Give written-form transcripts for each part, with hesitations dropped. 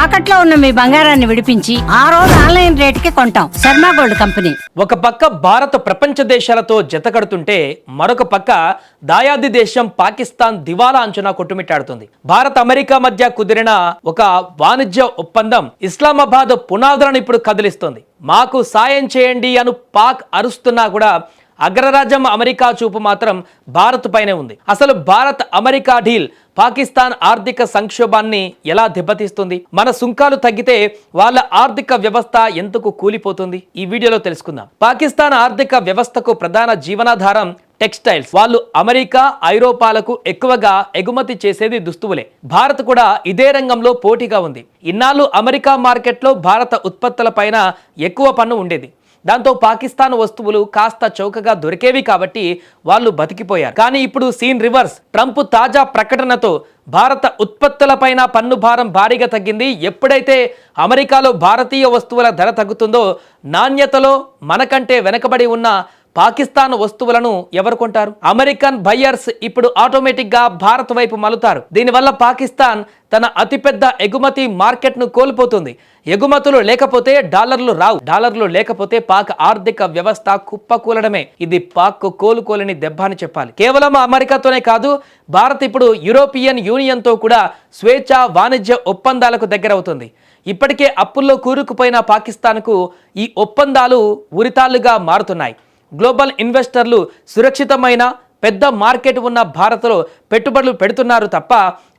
తాకట్లో ఉన్న మీ బంగారాన్ని విడిపించి ఆ రోజు ఆన్లైన్ రేటుకి కొంటాం. Sharma gold company. ఒక పక్క భారత్ ప్రపంచ దేశాలతో జతకడుతుంటే మరొక పక్క దాయాది దేశం పాకిస్తాన్ దివాలా అంచనా కొట్టుమిట్టాడుతుంది. భారత్ అమెరికా మధ్య కుదిరిన ఒక వాణిజ్య ఒప్పందం ఇస్లామాబాద్ పునాదులను ఇప్పుడు కదిలిస్తోంది. మాకు సాయం చేయండి అను పాక్ అరుస్తున్నా కూడా అగ్రరాజ్యం అమెరికా చూపు మాత్రం భారత్ పైనే ఉంది. అసలు భారత్ అమెరికా డీల్ పాకిస్తాన్ ఆర్థిక సంక్షోభాన్ని ఎలా దెబ్బతీస్తుంది? మన సుంకాలు తగ్గితే వాళ్ళ ఆర్థిక వ్యవస్థ ఎందుకు కూలిపోతుంది? ఈ వీడియోలో తెలుసుకుందాం. పాకిస్తాన్ ఆర్థిక వ్యవస్థకు ప్రధాన జీవనాధారం టెక్స్టైల్స్. వాళ్ళు అమెరికా, ఐరోపాలకు ఎక్కువగా ఎగుమతి చేసేది దుస్తువులే. భారత్ కూడా ఇదే రంగంలో పోటీగా ఉంది. ఇన్నాళ్ళు అమెరికా మార్కెట్లో భారత ఉత్పత్తుల పైన ఎక్కువ పన్ను ఉండేది. దాంతో పాకిస్తాన్ వస్తువులు కాస్త చౌకగా దొరికేవి కాబట్టి వాళ్ళు బతికిపోయారు. కానీ ఇప్పుడు సీన్ రివర్స్. ట్రంప్ తాజా ప్రకటనతో భారత ఉత్పత్తులపైన పన్ను భారం భారీగా తగ్గింది. ఎప్పుడైతే అమెరికాలో భారతీయ వస్తువుల ధర తగ్గుతుందో నాణ్యతలో మనకంటే వెనకబడి ఉన్న పాకిస్తాన్ వస్తువులను ఎవరు కొంటారు? అమెరికన్ బయ్యర్స్ ఇప్పుడు ఆటోమేటిక్ గా భారత్ వైపు మలుతారు. దీనివల్ల పాకిస్తాన్ తన అతిపెద్ద ఎగుమతి మార్కెట్ ను కోల్పోతుంది. ఎగుమతులు లేకపోతే డాలర్లు రావు, డాలర్లు లేకపోతే పాక్ ఆర్థిక వ్యవస్థ కుప్పకూలడమే. ఇది పాక్ కోలుకోలేని దెబ్బ అని చెప్పాలి. కేవలం అమెరికాతోనే కాదు, భారత్ ఇప్పుడు యూరోపియన్ యూనియన్ తో కూడా స్వేచ్ఛ వాణిజ్య ఒప్పందాలకు దగ్గరవుతుంది. ఇప్పటికే అప్పుల్లో కూరుకుపోయిన పాకిస్తాన్కు ఈ ఒప్పందాలు ఉరితాళ్లుగా మారుతున్నాయి. గ్లోబల్ ఇన్వెస్టర్లు సురక్షితమైన పెద్ద మార్కెట్ ఉన్న భారత్లో పెట్టుబడులు పెడుతున్నారు తప్ప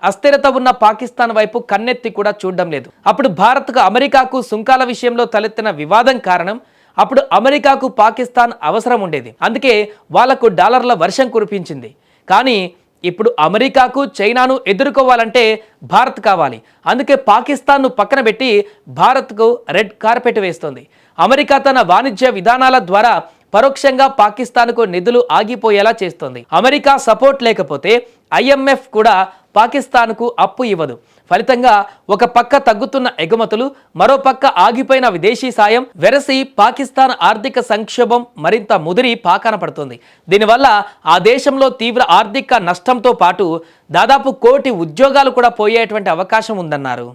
అస్థిరత ఉన్న పాకిస్తాన్ వైపు కన్నెత్తి కూడా చూడడం లేదు. అప్పుడు భారత్కు అమెరికాకు సుంకాల విషయంలో తలెత్తిన వివాదం కారణం అప్పుడు అమెరికాకు పాకిస్తాన్ అవసరం ఉండేది. అందుకే వాళ్లకు డాలర్ల వర్షం కురిపించింది. కానీ ఇప్పుడు అమెరికాకు చైనాను ఎదుర్కోవాలంటే భారత్ కావాలి. అందుకే పాకిస్తాన్ను పక్కన పెట్టి భారత్కు రెడ్ కార్పెట్ వేస్తోంది. అమెరికా తన వాణిజ్య విధానాల ద్వారా పరోక్షంగా పాకిస్తాన్కు నిధులు ఆగిపోయేలా చేస్తోంది. అమెరికా సపోర్ట్ లేకపోతే ఐఎంఎఫ్ కూడా పాకిస్తాన్కు అప్పు ఇవ్వదు. ఫలితంగా ఒక పక్క తగ్గుతున్న ఎగుమతులు, మరో పక్క ఆగిపోయిన విదేశీ సాయం వెరసి పాకిస్తాన్ ఆర్థిక సంక్షోభం మరింత ముదిరి పాకాన పడుతుంది. దీనివల్ల ఆ దేశంలో తీవ్ర ఆర్థిక నష్టంతో పాటు దాదాపు 1 కోటి ఉద్యోగాలు కూడా పోయేటువంటి అవకాశం ఉందన్నారు.